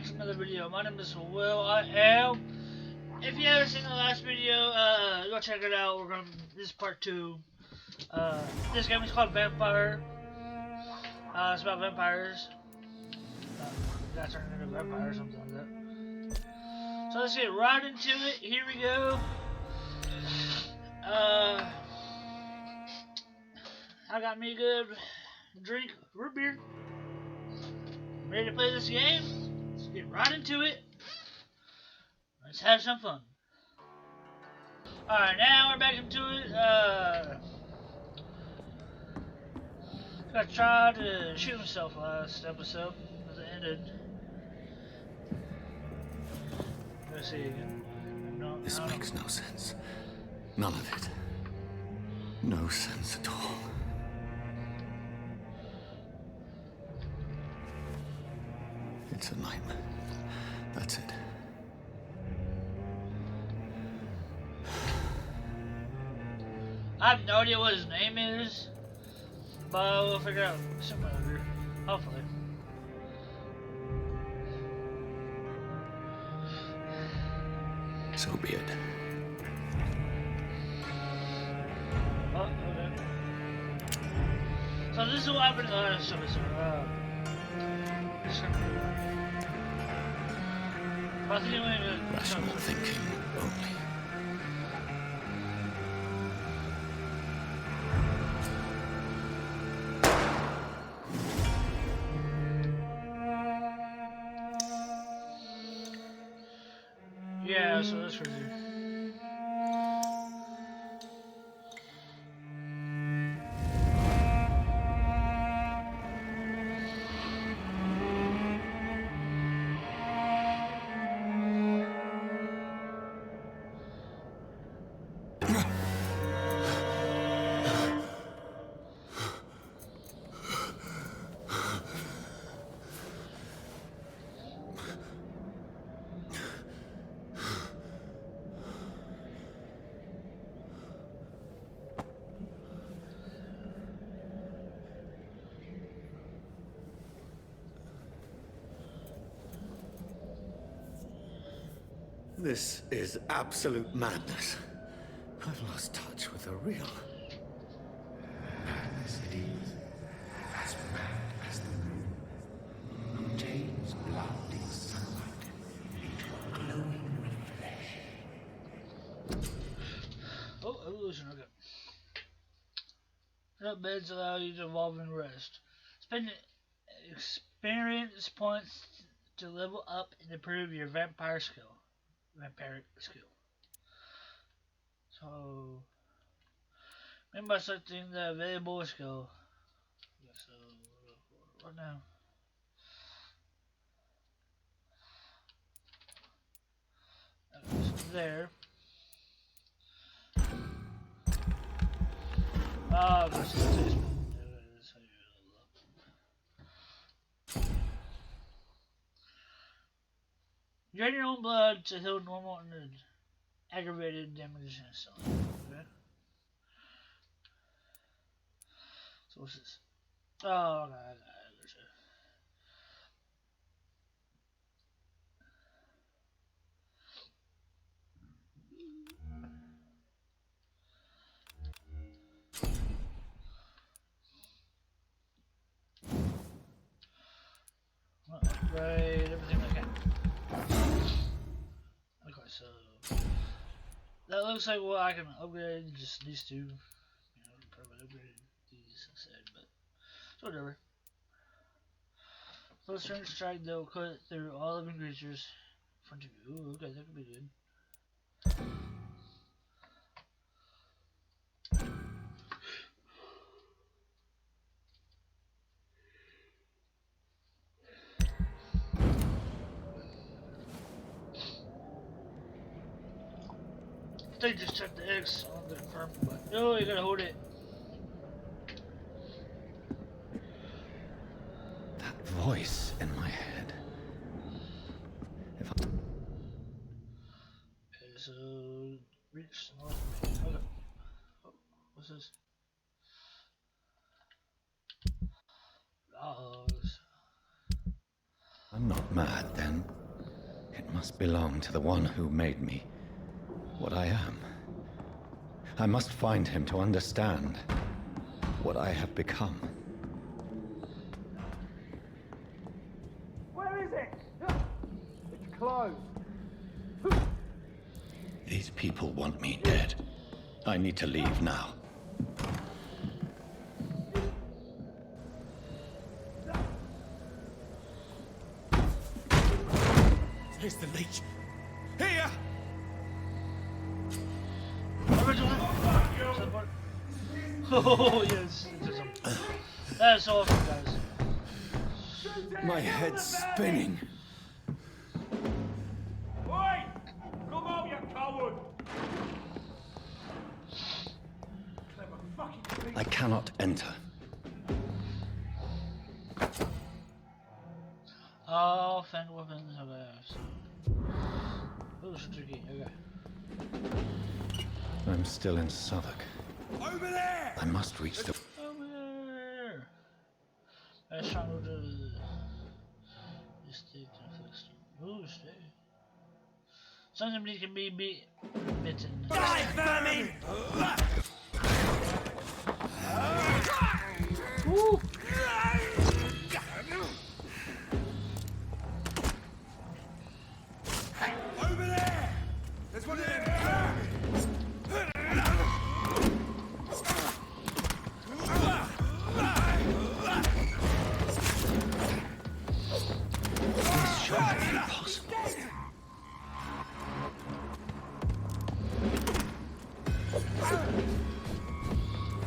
back to another video. My name is Will. I am. If you haven't seen the last video, go check it out. This is part 2. This game is called Vampyr. It's about vampires. Got turned into a vampire or something like that. So let's get right into it. Here we go. I got me a good drink, root beer. Ready to play this game? Let's get right into it. Let's have some fun. Alright, now we're back into it. I tried to shoot himself last episode as it ended. Let's see again. No, this makes no sense. None of it. No sense at all. It's a nightmare. That's it. I have no idea what his name is, but we'll figure it out sooner or later. Hopefully. So be it. Oh, okay. So this is what happened in the last episode. Rational thinking only. Yeah, so that's crazy. This is absolute madness. I've lost touch with the real. Madness it is, as mad as the moon, who changes blood in sunlight into a glowing reflection. Oh, evolution, okay. Set beds allow you to evolve and rest. Spend experience points to level up and improve your vampiric skill. So, maybe by selecting the available skill. So, right now. Okay, so there. Oh, this is drain your own blood to heal normal and aggravated damage instantly. Okay. So what's this? Oh, okay, I got it. Upgrade everything I can. Okay, so that looks like what I can upgrade. Just these two. You know, probably upgrade these instead, but it's whatever. Close range strike that will cut through all living creatures in front of you. Ooh, okay, that could be good. I think just check the X on the confirm, but no, you gotta hold it. That voice in my head. If I... Okay, so reach the north. Okay. Oh, what's this? Logs. I'm not mad, then. It must belong to the one who made me what I am. I must find him to understand what I have become. Where is it? It's closed. These people want me dead. I need to leave now. Here's the leech. Here! Oh yes, that's awesome, guys. My head's spinning. Oi! Come out, you coward! Clever fucking thing. I cannot enter. Oh, fan weapons. Okay. Oh, it's tricky. Okay. I'm still in Southwark. Over there! I must reach the... Over there. Let's try to go to this state to the first. Oh, stay. Somebody can be bitten. Die, vermin! Woo! Over there! There's one of them vermin! This shouldn't be possible.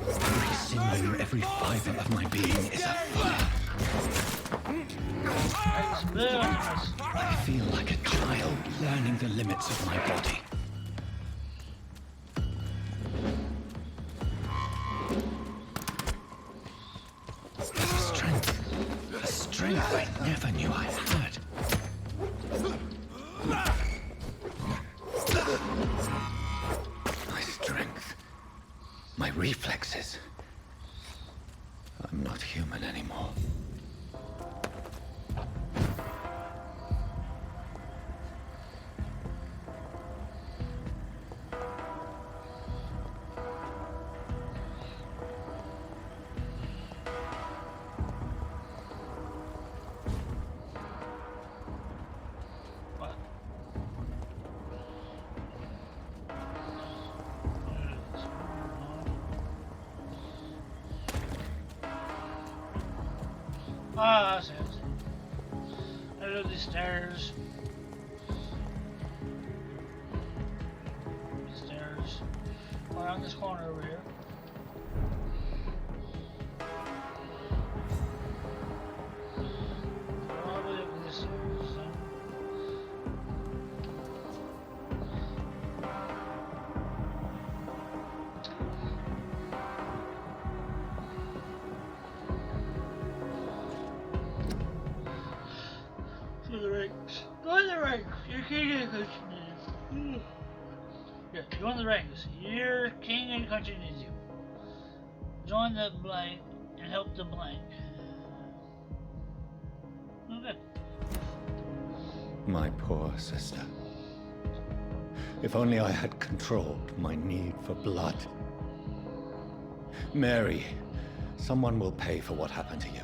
Every sinew, every fiber of my being is afire. I feel like a child learning the limits of my body. A strength I never knew I had. My strength, my reflexes. I'm not human anymore. Ah, that's it. I know these stairs. These stairs. Around this corner over here. Probably up these stairs. The ranks. Join the ranks. Your king and country needs you. Yeah, join the ranks. Your king and country needs you. Join the blank and help the blank. Okay. My poor sister. If only I had controlled my need for blood. Mary, someone will pay for what happened to you.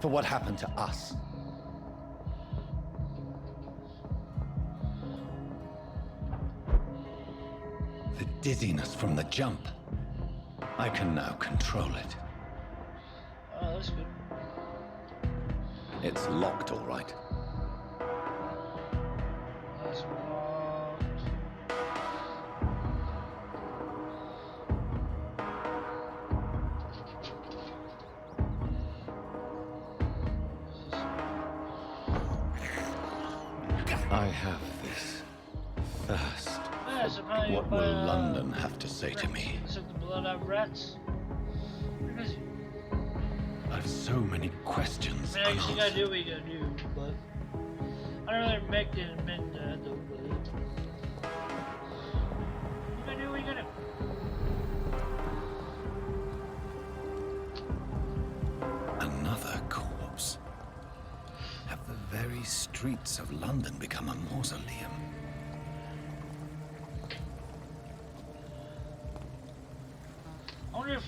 For what happened to us. The dizziness from the jump. I can now control it. Oh, that's good. It's locked, all right. That's locked. I have this thirst. Yeah, so probably What will London have to say to me? Suck the blood out of rats. Because, I've so many questions I mean, I guess you gotta unanswered. do what you gotta do, but I don't really make it admit that though, but you gotta do what you gotta do. Another corpse. Have the these streets of London become a mausoleum? I wonder if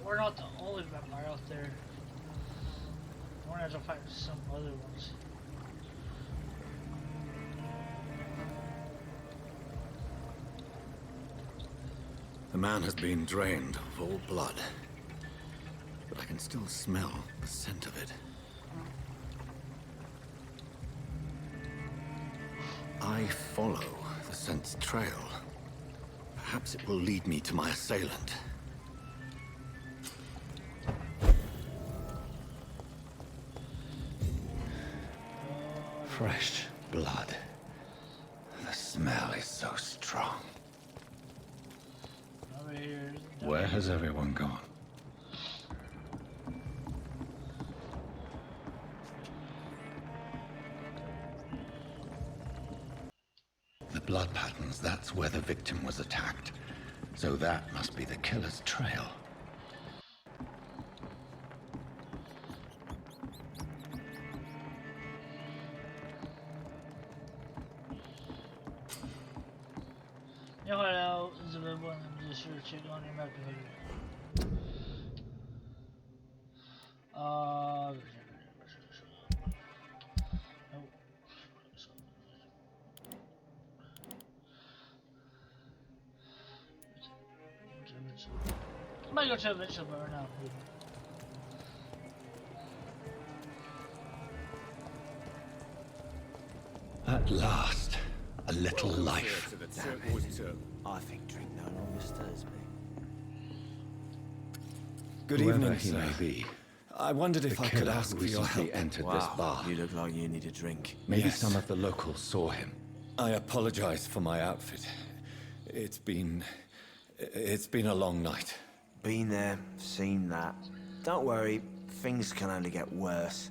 we're not the only vampire out there. I wonder if I'll find some other ones. The man has been drained of all blood, but I can still smell the scent of it. I follow the scent's trail. Perhaps it will lead me to my assailant. Fresh blood. The smell is so strong. Over here. Where has everyone gone? The blood patterns, that's where the victim was attacked. So that must be the killer's trail. Your hideout is available in the register. Check on your map to figure. I might go to a vegetable bar now. At last, a little life. To the turquoise turtle. I think drink no longer stirs me. Good Whoever evening, he sir. may be. I wondered if I could killer ask for your recently help. entered this bar. You look like you need a drink. Maybe Yes. some of the locals saw him. I apologize for my outfit. It's been a long night. Been there, seen that. Don't worry, things can only get worse.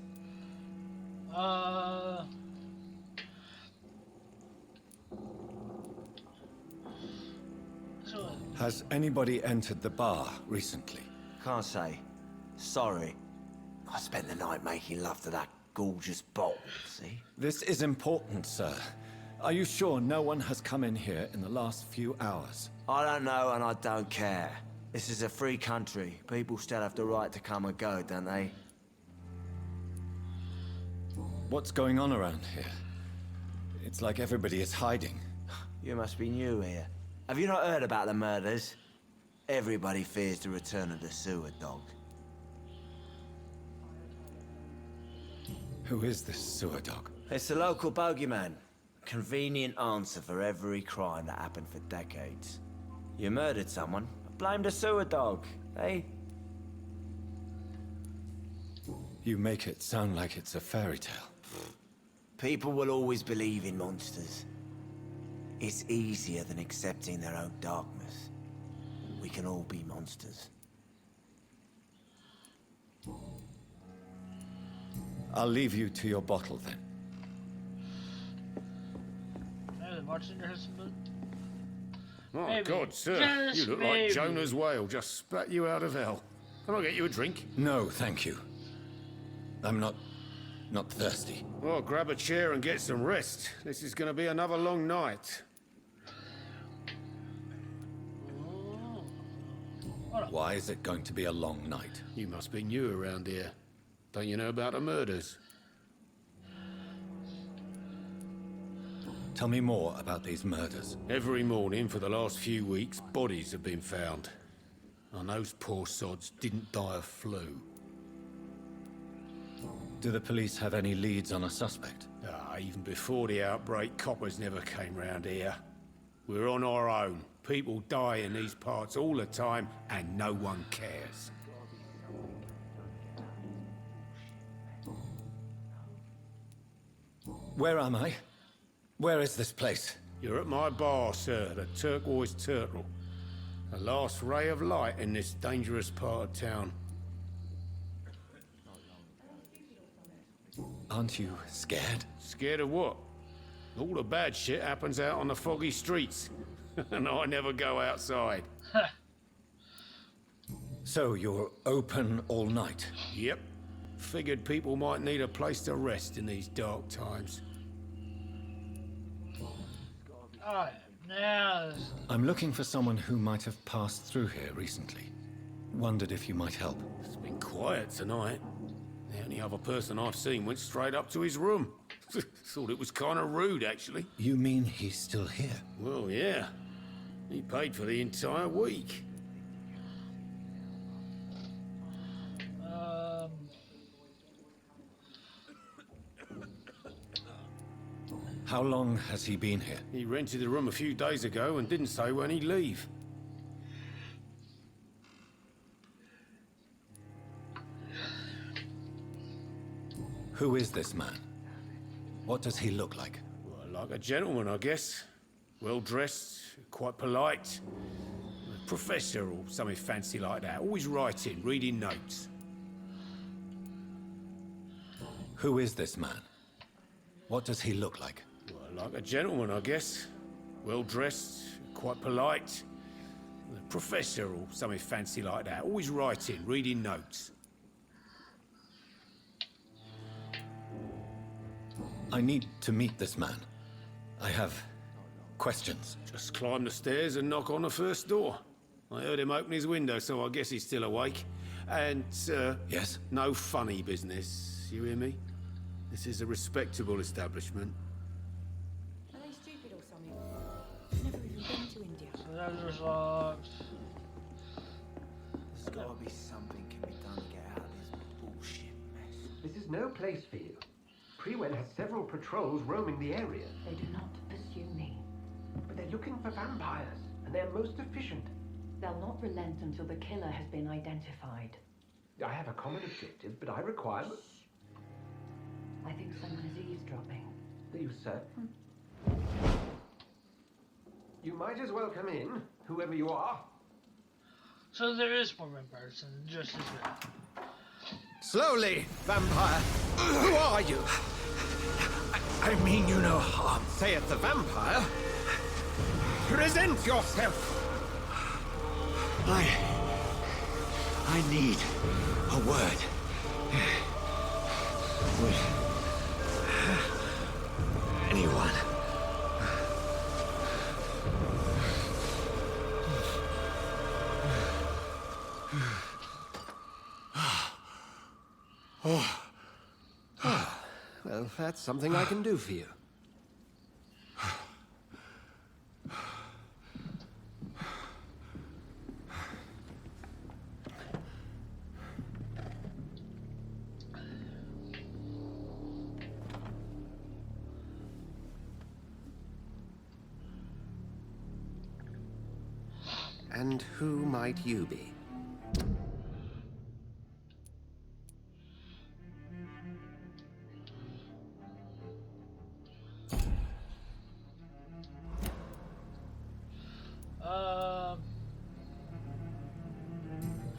Has anybody entered the bar recently? Can't say. Sorry. I spent the night making love to that gorgeous bottle, see? This is important, sir. Are you sure no one has come in here in the last few hours? I don't know and I don't care. This is a free country. People still have the right to come and go, don't they? What's going on around here? It's like everybody is hiding. You must be new here. Have you not heard about the murders? Everybody fears the return of the sewer dog. Who is this sewer dog? It's the local bogeyman. Convenient answer for every crime that happened for decades. You murdered someone, blame the sewer dog, eh? You make it sound like it's a fairy tale. People will always believe in monsters. It's easier than accepting their own darkness. We can all be monsters. I'll leave you to your bottle then. The bartender has some blood. Oh, Maybe. God, sir. Just You look maybe. like Jonah's whale just spat you out of hell. Can I get you a drink? No, thank you. I'm not thirsty. Well, grab a chair and get some rest. This is going to be another long night. Why is it going to be a long night? You must be new around here. Don't you know about the murders? Tell me more about these murders. Every morning for the last few weeks, bodies have been found. And those poor sods didn't die of flu. Do the police have any leads on a suspect? Even before the outbreak, coppers never came round here. We're on our own. People die in these parts all the time, and no one cares. Where am I? Where is this place? You're at my bar, sir, the Turquoise Turtle. The last ray of light in this dangerous part of town. Aren't you scared? Scared of what? All the bad shit happens out on the foggy streets. And I never go outside. So you're open all night? Yep. Figured people might need a place to rest in these dark times. Alright, now... I'm looking for someone who might have passed through here recently. Wondered if you might help. It's been quiet tonight. The only other person I've seen went straight up to his room. Thought it was kind of rude, actually. You mean he's still here? Well, yeah. He paid for the entire week. How long has he been here? He rented the room a few days ago and didn't say when he'd leave. Who is this man? What does he look like? Well, like a gentleman, I guess. Well-dressed, quite polite. A professor or something fancy like that. Always writing, reading notes. Who is this man? What does he look like? Well, like a gentleman, I guess. Well-dressed, quite polite. A professor or something fancy like that. Always writing, reading notes. I need to meet this man. I have questions. Just climb the stairs and knock on the first door. I heard him open his window, so I guess he's still awake. And, Yes? no funny business. You hear me? This is a respectable establishment. Are they stupid or something? I've never even been to India. That door's locked. There's gotta be something can be done to get out of this bullshit mess. This is no place for you. Prewen has several patrols roaming the area, They do not pursue me. but they're looking for vampires, and they're most efficient. They'll not relent until the killer has been identified. I have a common objective, but I require... I think someone is eavesdropping. Are you certain? You might as well come in, whoever you are. So there is more vampires than just his man. Slowly, vampire. Who are you? I mean you no harm, saith the vampire. Present yourself. I need a word. With anyone. Well, that's something I can do for you. And who might you be?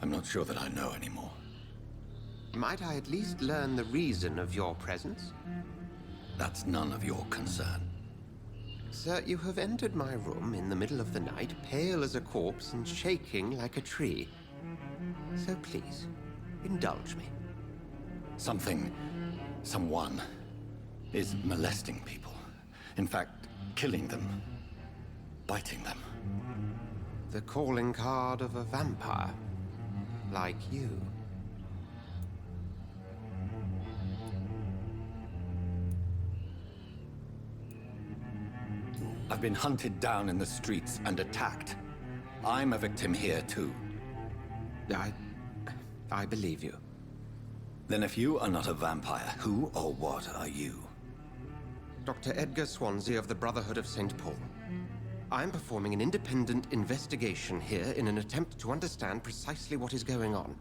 I'm not sure that I know anymore. Might I at least learn the reason of your presence? That's none of your concern. Sir, you have entered my room in the middle of the night, pale as a corpse and shaking like a tree. So please, indulge me. Someone is molesting people. In fact, killing them. Biting them. The calling card of a vampire. Like you. I've been hunted down in the streets and attacked. I'm a victim here, too. I believe you. Then if you are not a vampire, who or what are you? Dr. Edgar Swansea of the Brotherhood of St. Paul. I'm performing an independent investigation here in an attempt to understand precisely what is going on.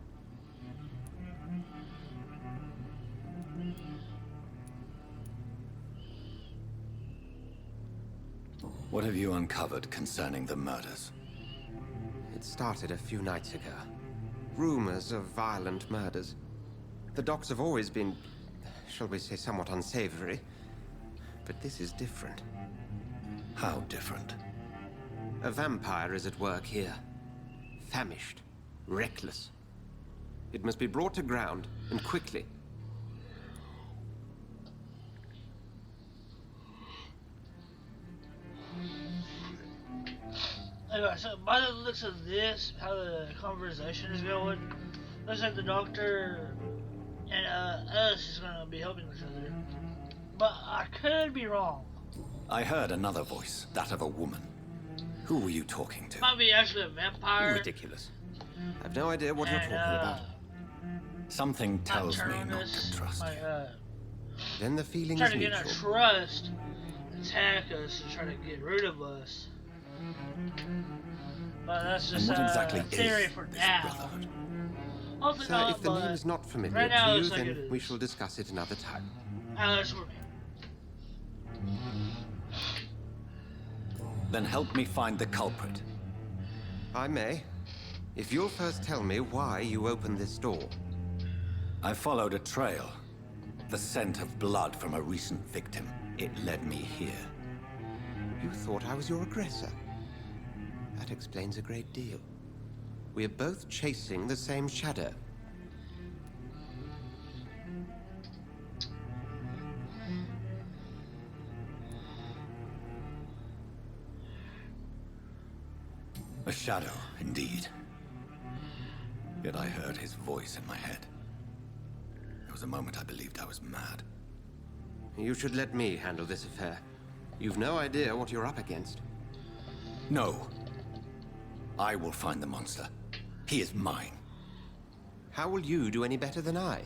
What have you uncovered concerning the murders? It started a few nights ago. Rumors of violent murders. The docks have always been, shall we say, somewhat unsavory. But this is different. How different? A vampire is at work here. Famished. Reckless. It must be brought to ground, and quickly. Anyway, so by the looks of this, how the conversation is going, looks like the doctor and us is gonna be helping each other. But I could be wrong. I heard another voice, that of a woman. Who were you talking to? Might be actually a vampire. Ridiculous. I've no idea what you're talking about. Something tells me not to trust you. Then the feeling Try is to get our mutual. trust, attack us, and try to get rid of us. But that's And just what exactly theory is for this now. brotherhood? Hopefully Sir, not, if the but name is not familiar right now to it you, looks like then it is. we shall discuss it another time. That's for me. Then help me find the culprit. I may. If you'll first tell me why you opened this door. I followed a trail. The scent of blood from a recent victim. It led me here. You thought I was your aggressor. That explains a great deal. We're both chasing the same shadow. A shadow, indeed. Yet I heard his voice in my head. There was a moment I believed I was mad. You should let me handle this affair. You've no idea what you're up against. No. I will find the monster. He is mine. How will you do any better than I?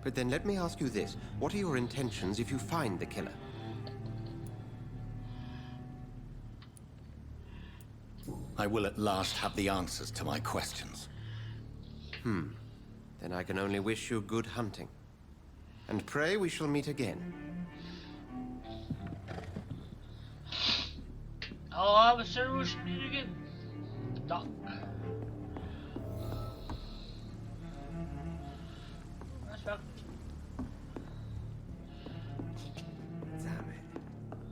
But then let me ask you this. What are your intentions if you find the killer? I will at last have the answers to my questions. Then I can only wish you good hunting. And pray we shall meet again. Oh, I was sure we should meet again. Doc. That's fine.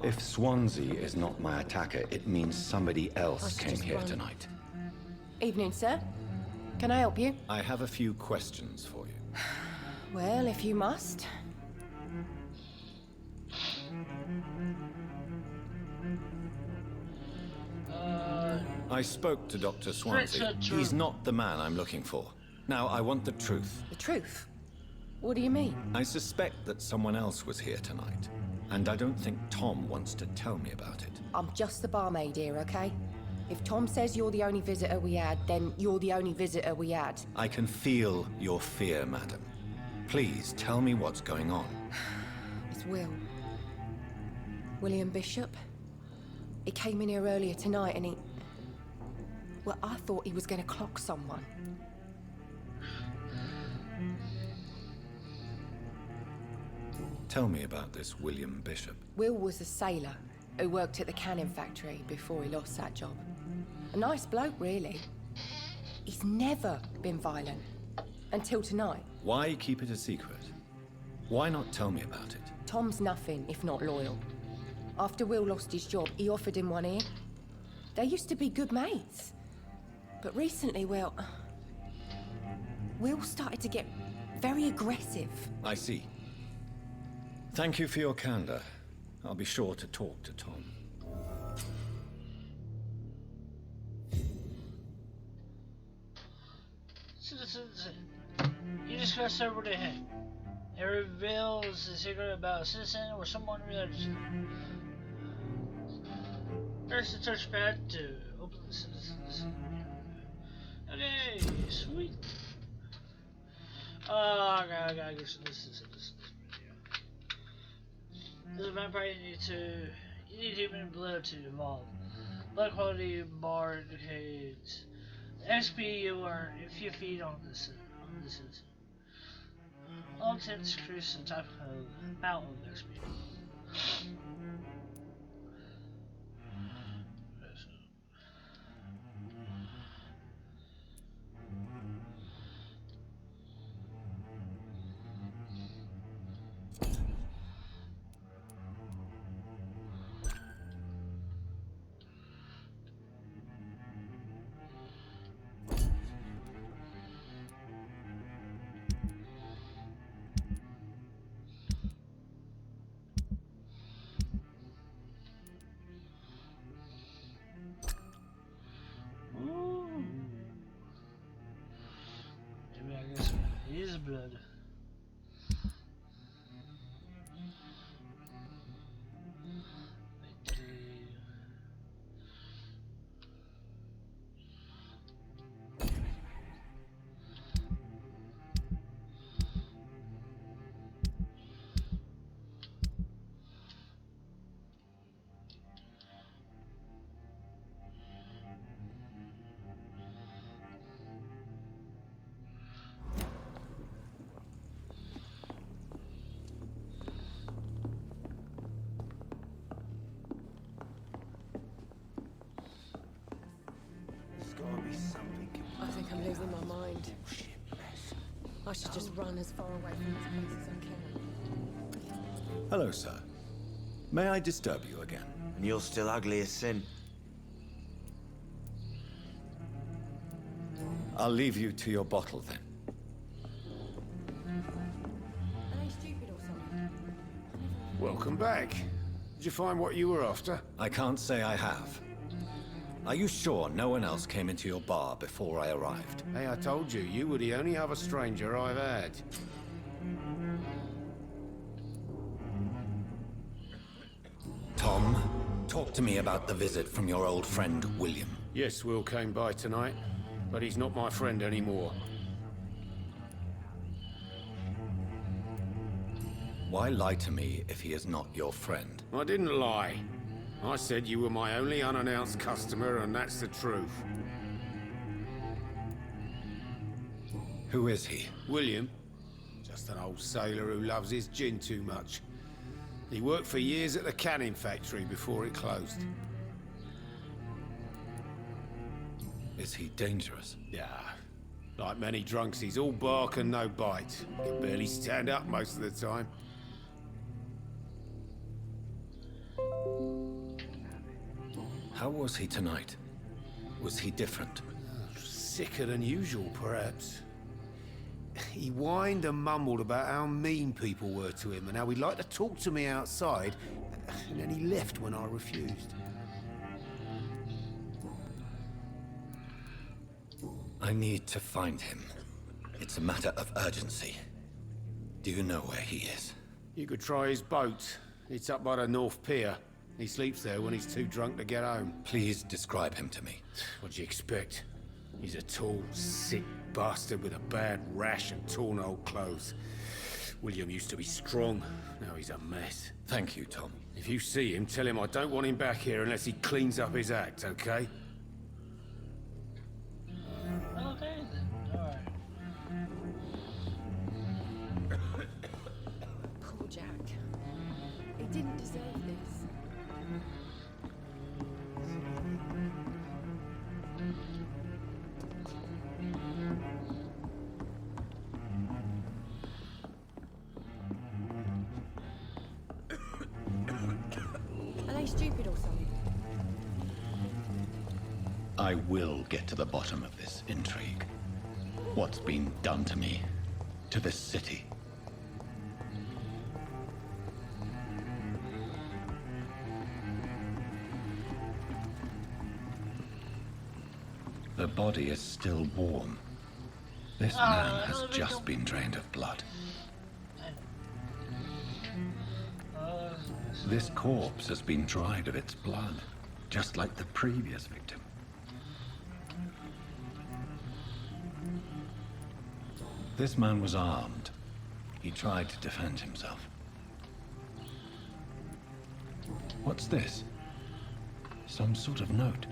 If Swansea is not my attacker, it means somebody else should came just here run. tonight. Evening, sir. Can I help you? I have a few questions for you. Well, if you must. I spoke to Dr. Swansea. true. He's not the man I'm looking for. Now, I want the truth. The truth? What do you mean? I suspect that someone else was here tonight, and I don't think Tom wants to tell me about it. I'm just the barmaid here, okay? If Tom says you're the only visitor we had, then you're the only visitor we had. I can feel your fear, madam. Please tell me what's going on. It's Will. William Bishop. He came in here earlier tonight and he... Well, I thought he was going to clock someone. Tell me about this William Bishop. Will was a sailor who worked at the cannon factory before he lost that job. A nice bloke, really. He's never been violent. Until tonight. Why keep it a secret? Why not tell me about it? Tom's nothing if not loyal. After Will lost his job, he offered him one ear. They used to be good mates. But recently, well... Will started to get very aggressive. I see. Thank you for your candor. I'll be sure to talk to Tom. You discussed over to him. It reveals a secret about a citizen or someone related to them. There's the touchpad to open the citizens. Okay, sweet. I gotta get to this video. This is a vampire you need human blood to evolve. Blood quality bar indicates the XP you earn if you feed on this citizen. All attempts increase the type of amount of XP. I guess his blood. There's gotta be something. I think I'm losing my mind. I should just run as far away from this place as I can. Hello, sir. May I disturb you again? And you're still ugly as sin. I'll leave you to your bottle then. Are they stupid or something? Welcome back. Did you find what you were after? I can't say I have. Are you sure no one else came into your bar before I arrived? Hey, I told you, you were the only other stranger I've had. Tom, talk to me about the visit from your old friend, William. Yes, Will came by tonight, but he's not my friend anymore. Why lie to me if he is not your friend? I didn't lie. I said you were my only unannounced customer, and that's the truth. Who is he? William, just an old sailor who loves his gin too much. He worked for years at the canning factory before it closed. Is he dangerous? Yeah, like many drunks, he's all bark and no bite. Can barely stand up most of the time. How was he tonight? Was he different? Sicker than usual, perhaps. He whined and mumbled about how mean people were to him and how he'd like to talk to me outside, and then he left when I refused. I need to find him. It's a matter of urgency. Do you know where he is? You could try his boat. It's up by the North Pier. He sleeps there when he's too drunk to get home. Please describe him to me. What do you expect? He's a tall, sick bastard with a bad rash and torn old clothes. William used to be strong. Now he's a mess. Thank you, Tom. If you see him, tell him I don't want him back here unless he cleans up his act, okay? Okay then. Alright. Poor Jack. He didn't deserve this. Are they stupid or something? I will get to the bottom of this intrigue. What's been done to me, to this city. The body is still warm. This man has just been drained of blood. This corpse has been dried of its blood, just like the previous victim. This man was armed. He tried to defend himself. What's this? Some sort of note.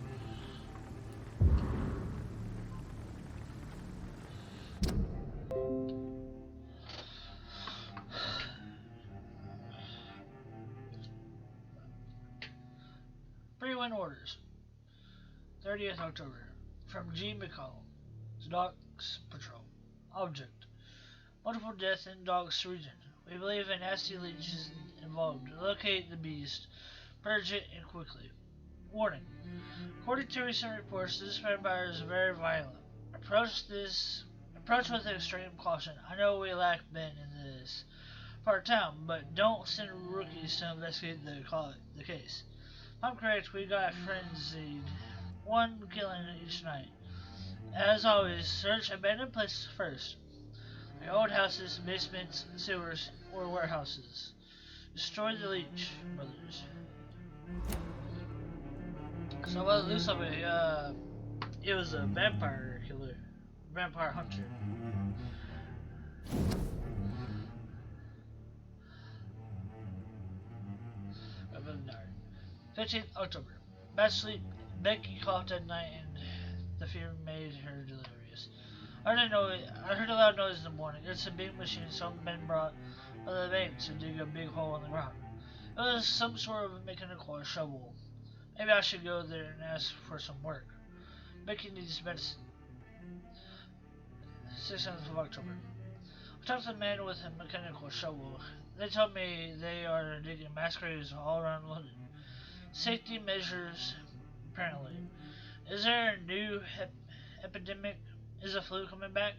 Freewin orders. 30th October. From G. McCollum. To Docks Patrol. Object. Multiple deaths in Docks region. We believe a nasty leech is involved. Locate the beast. Purge it and quickly. Warning. According to recent reports, this vampire is very violent. Approach with extreme caution. I know we lack men in this part of town, but don't send rookies to investigate the case. If I'm correct, we got frenzied. One killing each night. As always, search abandoned places first. Old houses, basements, sewers, or warehouses. Destroy the Leech brothers. So by the looks of it, it was a vampire killer, vampire hunter. Over the diary. 15th October. Bad sleep. Becky coughed at night and the fear made her delirious. I heard a loud noise in the morning. It's a big machine some men brought by the bank to dig a big hole in the ground. It was some sort of mechanical shovel. Maybe I should go there and ask for some work. Becky needs medicine. 16th of October. I talked to the man with a mechanical shovel. They told me they are digging mass graves all around London. Safety measures, apparently. Is there a new epidemic? Is the flu coming back?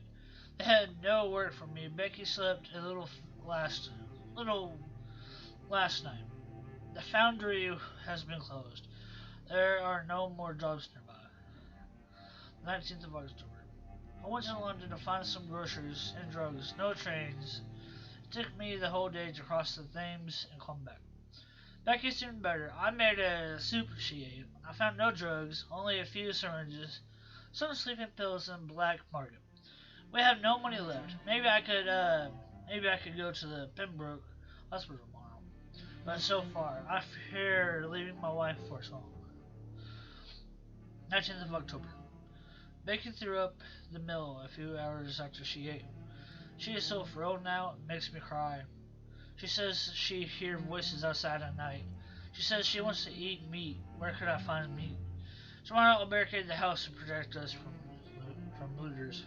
They had no word for me. Becky slept a little last night. The foundry has been closed. There are no more jobs nearby. 19th of October. I went to London to find some groceries and drugs. No trains. It took me the whole day to cross the Thames and come back. Becky seemed better. I made a soup she ate. I found no drugs, only a few syringes, some sleeping pills, and black market. We have no money left. Maybe I could go to the Pembroke Hospital tomorrow. But so far, I fear leaving my wife for so long. 19th of October. Becky threw up the mill a few hours after she ate. She is so frail now, it makes me cry. She says she hears voices outside at night. She says she wants to eat meat. Where could I find meat? Tomorrow I'll barricade the house to protect us from looters.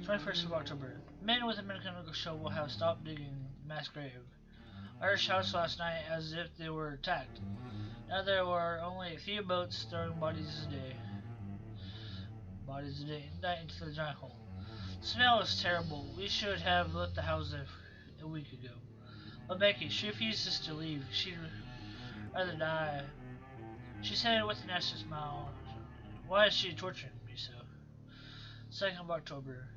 #21st of October. Men with a mechanical shovel have stopped digging the mass grave. I heard shouts last night as if they were attacked. Now there were only a few boats throwing bodies a day into the giant hole. The smell is terrible. We should have left the house a week ago. But Becky, she refuses to leave. She'd rather die. She said with a nasty smile, why is she torturing me so? 2nd of October.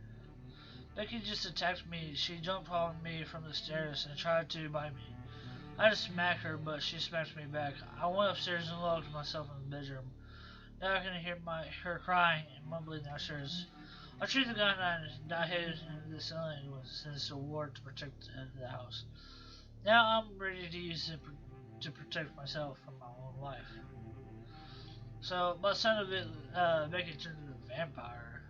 Becky just attacked me. She jumped on me from the stairs and tried to bite me. I had to smack her, but she smacked me back. I went upstairs and locked myself in the bedroom. Now I can hear her crying and mumbling downstairs. I drew the gun and I hid in the ceiling since the war to protect the house. Now I'm ready to use it to protect myself from my own life. So, by the sound of it, Becky turned into a vampire.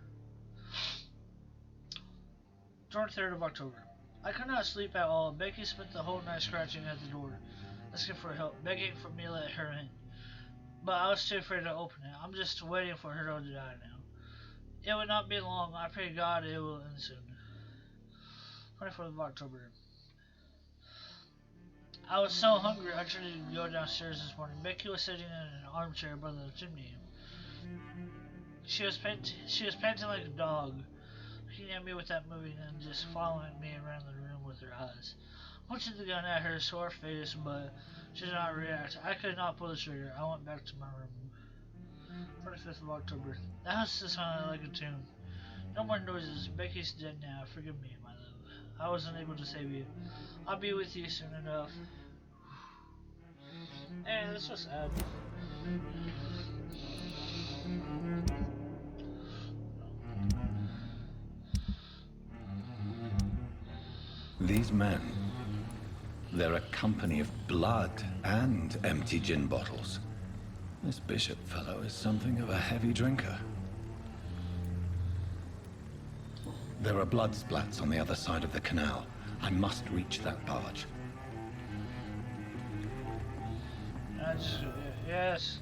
23rd of October. I could not sleep at all. Becky spent the whole night scratching at the door, asking for help, begging for me to let her in. But I was too afraid to open it. I'm just waiting for her to die now. It will not be long. I pray God it will end soon. 24th of October. I was so hungry I tried to go downstairs this morning. Becky was sitting in an armchair by the chimney. She was panting like a dog, looking at me without moving and just following me around the room with her eyes. I pointed the gun at her sore face, but she did not react. I could not pull the trigger. I went back to my room. 25th of October. The house is sounding like a tomb. No more noises. Becky's dead now. Forgive me, my love. I wasn't able to save you. I'll be with you soon enough. Hey, that's so sad. These men, they're a company of blood and empty gin bottles. This bishop fellow is something of a heavy drinker. There are blood splats on the other side of the canal. I must reach that barge. Yes.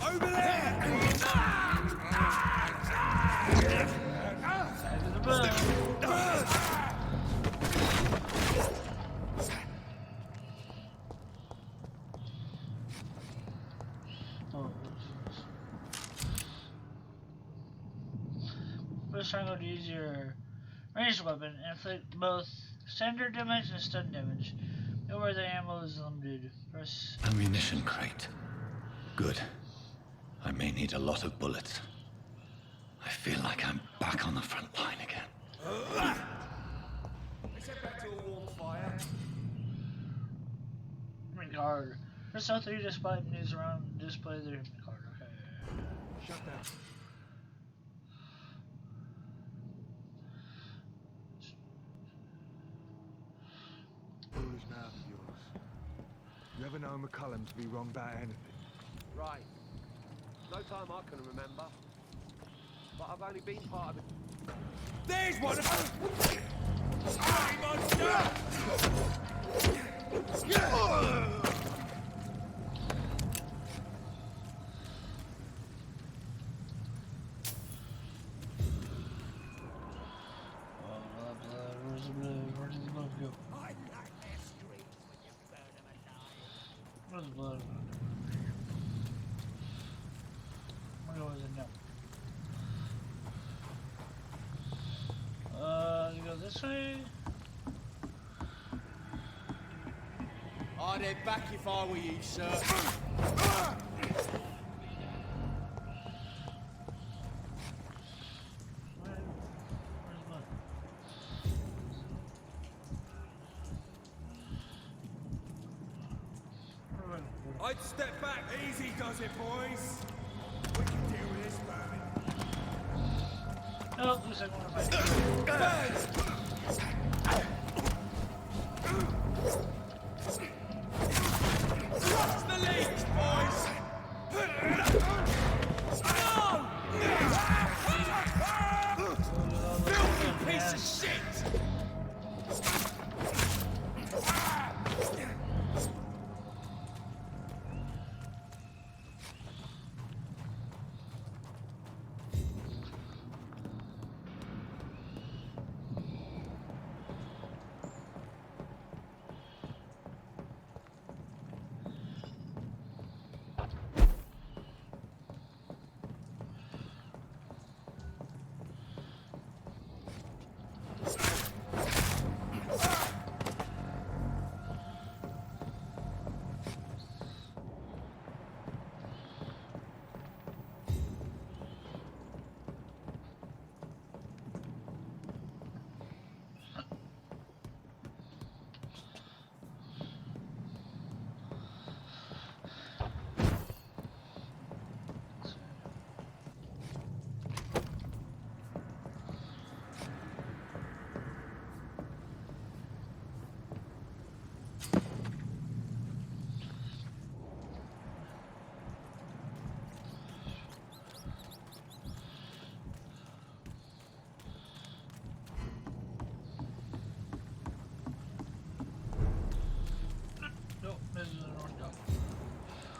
Over there! press triangle to use your ranged weapon and inflict both standard damage and stun damage. Where the ammo is limited. Press Ammunition crate. Good. I may need a lot of bullets. I feel like I'm back on the front line again. Let's head back to a warm fire. card. Press L3 to display news around display the card. Okay. Shut down. Foolish mouth of yours. You ever know McCullum to be wrong about anything? Right. No time I can remember. But I've only been part of the... There's one of them! Bloody monster! Where's the blood? Where did the blood go? I like their screams when you burn them alive. Where's the blood? Where was it now? You go this way. I'd head back if I were you, sir. Where's blood? I'd step back. Easy does it, boys. We can deal with this vermin. Oh, looks like one of my. Watch the leech, boys! Filthy piece of shit!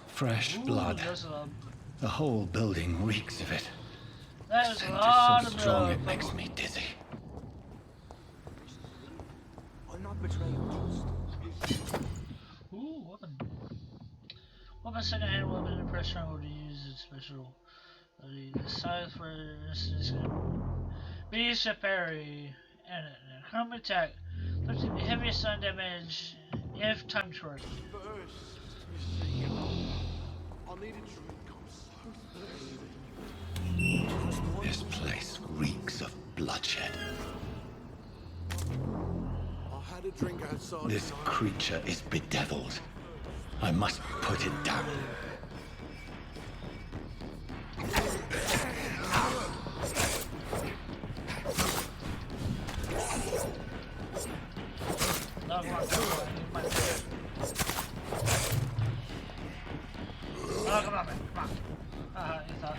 Fresh blood. The whole building reeks of it. That The is a scent lot is so of strong blood. it makes me dizzy. I'll not betray your trust. Ooh, weapon. Weapon second-hand weapon and press triangle to use its special. The size for instance be Sapari and a come attack. Lifting the heaviest stun damage if time short. First, you see, I need a drink. I'm so thirsty. This place reeks of bloodshed. I had a drink outside. This creature is bedeviled. I must put it down. No, come on, come on. Oh, come on, man. Come on. You thought.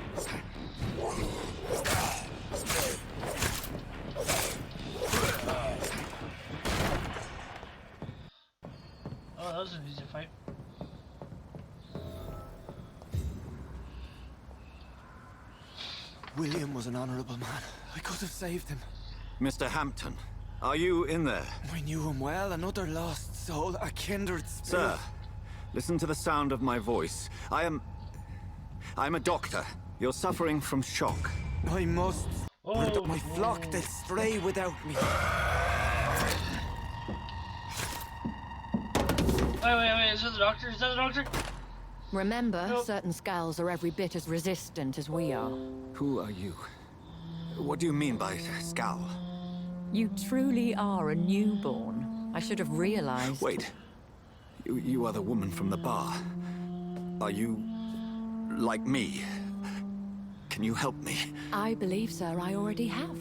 Oh, that was an easy fight. William was an honorable man. I could have saved him. Mr. Hampton, are you in there? We knew him well, another lost soul, a kindred spirit. Sir, listen to the sound of my voice. I'm a doctor. You're suffering from shock. I must. Oh, uproot of my flock, they'll stray without me. Wait, is that the doctor? Is that the doctor? Remember, Nope. certain skulls are every bit as resistant as we are. Who are you? What do you mean by scowl? You truly are a newborn. I should have realized. Wait. You are the woman from the bar. Are you... like me? Can you help me? I believe, sir, I already have.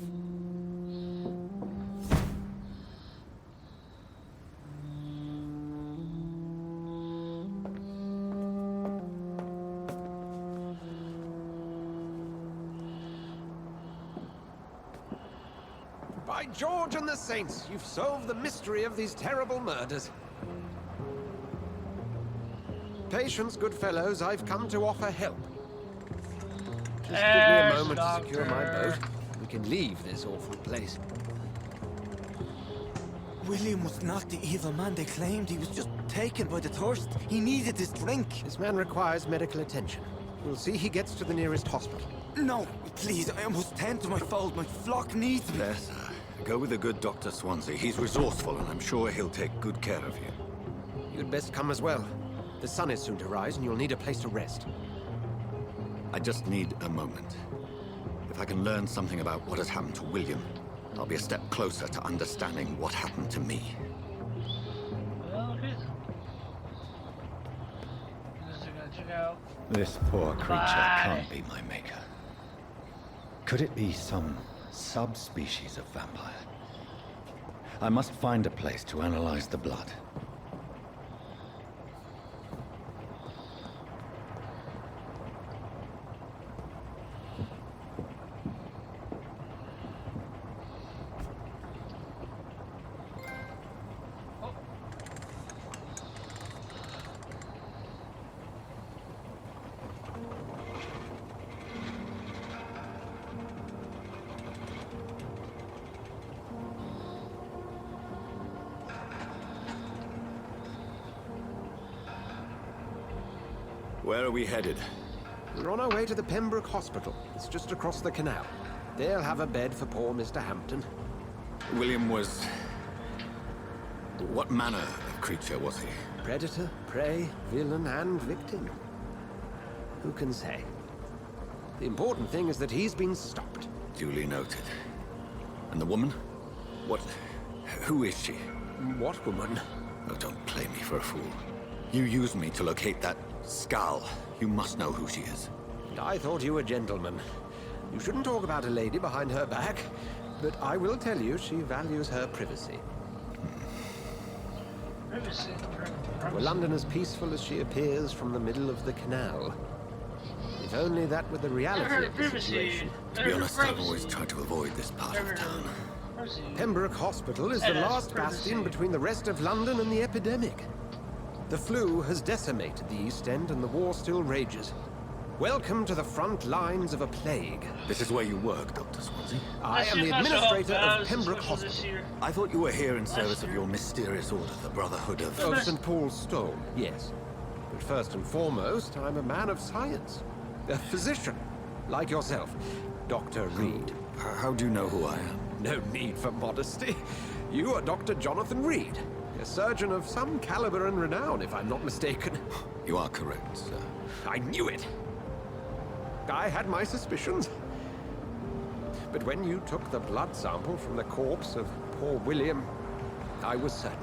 By George and the Saints, you've solved the mystery of these terrible murders. Patience, good fellows, I've come to offer help. Just give me a There's moment to Doctor. secure my boat. We can leave this awful place. William was not the evil man they claimed. He was just taken by the thirst. He needed this drink. This man requires medical attention. We'll see he gets to the nearest hospital. No, please, I must tend to my fold. My flock needs me. Yes, sir. Go with the good Dr. Swansea. He's resourceful, and I'm sure he'll take good care of you. You'd best come as well. The sun is soon to rise, and you'll need a place to rest. I just need a moment. If I can learn something about what has happened to William, I'll be a step closer to understanding what happened to me. Well, okay then. Just gonna check out. This poor creature Bye. can't be my maker. Could it be some subspecies of vampire? I must find a place to analyze the blood. Where are we headed? We're on our way to the Pembroke Hospital. It's just across the canal. They'll have a bed for poor Mr. Hampton. William was... what manner of creature was he? Predator, prey, villain, and victim. Who can say? The important thing is that he's been stopped. Duly noted. And the woman? What... who is she? What woman? Oh, don't play me for a fool. You used me to locate that skull. You must know who she is. I thought you a gentleman. You shouldn't talk about a lady behind her back, but I will tell you she values her privacy. Privacy. Were London as peaceful as she appears from the middle of the canal? If only that were the reality of the situation. To be honest, I've always tried to avoid this part of town. Pembroke Hospital is the last bastion between the rest of London and the epidemic. The flu has decimated the East End and the war still rages. Welcome to the front lines of a plague. This is where you work, Dr. Swansea? I am the administrator of Pembroke Hospital. I thought you were here in service of your mysterious order, the Brotherhood of... Of St. Paul's Stone, yes. But first and foremost, I'm a man of science. A physician, like yourself, Dr. Reed. How do you know who I am? No need for modesty. You are Dr. Jonathan Reed, a surgeon of some caliber and renown, if I'm not mistaken. You are correct, sir. I knew it! I had my suspicions. But when you took the blood sample from the corpse of poor William, I was certain.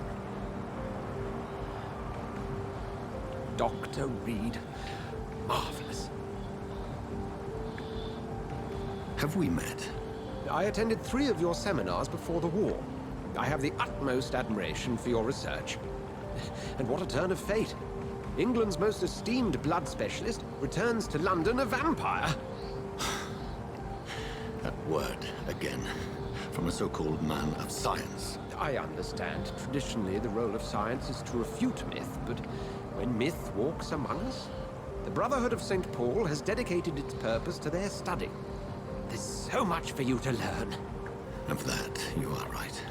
Dr. Reed. Marvelous. Have we met? I attended 3 of your seminars before the war. I have the utmost admiration for your research. And what a turn of fate. England's most esteemed blood specialist returns to London a vampire. That word, again. From a so-called man of science. I understand. Traditionally, the role of science is to refute myth, but when myth walks among us, the Brotherhood of St. Paul has dedicated its purpose to their study. There's so much for you to learn. Of that, you are right.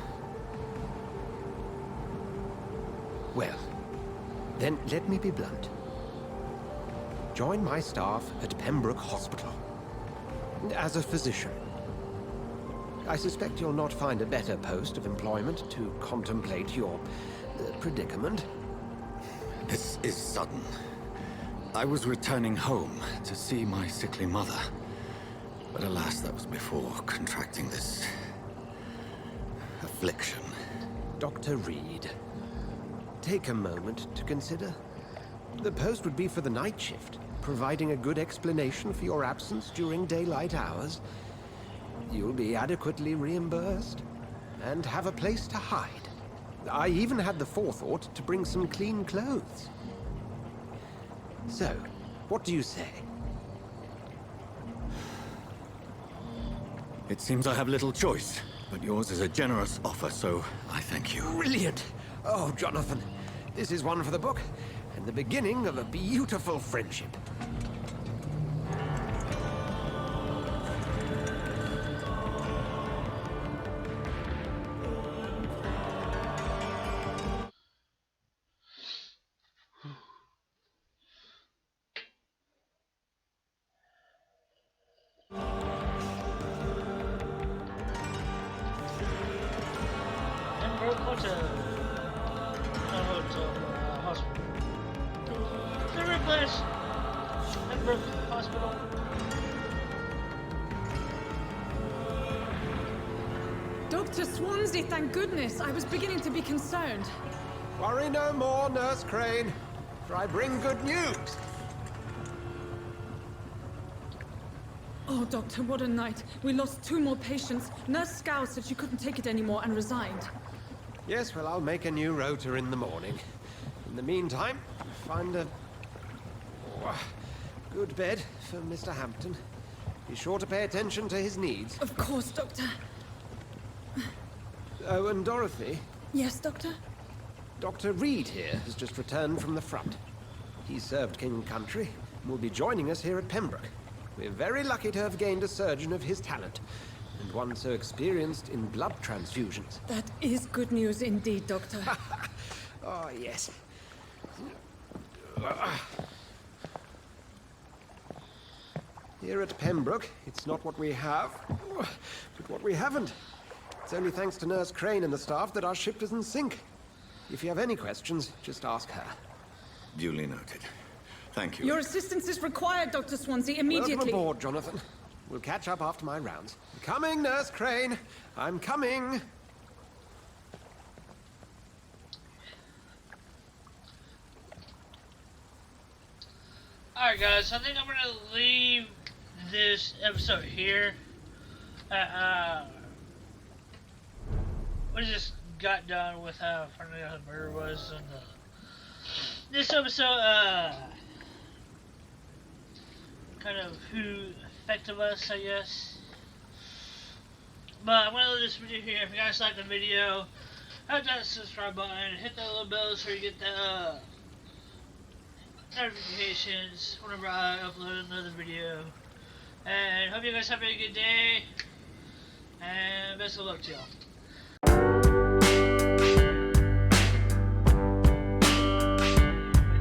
Well, then let me be blunt. Join my staff at Pembroke Hospital. As a physician. I suspect you'll not find a better post of employment to contemplate your predicament. This is sudden. I was returning home to see my sickly mother. But alas, that was before contracting this affliction. Dr. Reed, take a moment to consider. The post would be for the night shift, providing a good explanation for your absence during daylight hours. You'll be adequately reimbursed and have a place to hide. I even had the forethought to bring some clean clothes. So, what do you say? It seems I have little choice, but yours is a generous offer, so I thank you. Brilliant! Oh, Jonathan, this is one for the book, and the beginning of a beautiful friendship. Hospital. Every place. Hospital. Dr. Swansea, thank goodness. I was beginning to be concerned. Worry no more, Nurse Crane, for I bring good news. Oh, Doctor, what a night. We lost 2 more patients. Nurse Scow said she couldn't take it anymore and resigned. Yes, well, I'll make a new rota in the morning. In the meantime, find a good bed for Mr. Hampton. Be sure to pay attention to his needs. Of course, Doctor. Oh, and Dorothy? Yes, Doctor? Dr. Reed here has just returned from the front. He served King and Country and will be joining us here at Pembroke. We're very lucky to have gained a surgeon of his talent, and one so experienced in blood transfusions. That is good news indeed, Doctor. Oh, yes. Here at Pembroke, it's not what we have, but what we haven't. It's only thanks to Nurse Crane and the staff that our ship doesn't sink. If you have any questions, just ask her. Duly noted. Thank you. Your assistance is required, Dr. Swansea, immediately. Welcome aboard, Jonathan. We'll catch up after my rounds. Coming, Nurse Crane. I'm coming. Alright guys, so I think I'm gonna leave this episode here. We just got done with how funny the murder was, and this episode kind of who affected us, I guess. But I'm gonna leave this video here. If you guys like the video, hit that subscribe button, hit that little bell so you get the notifications whenever I upload another video. And hope you guys have a good day, and best of luck to y'all.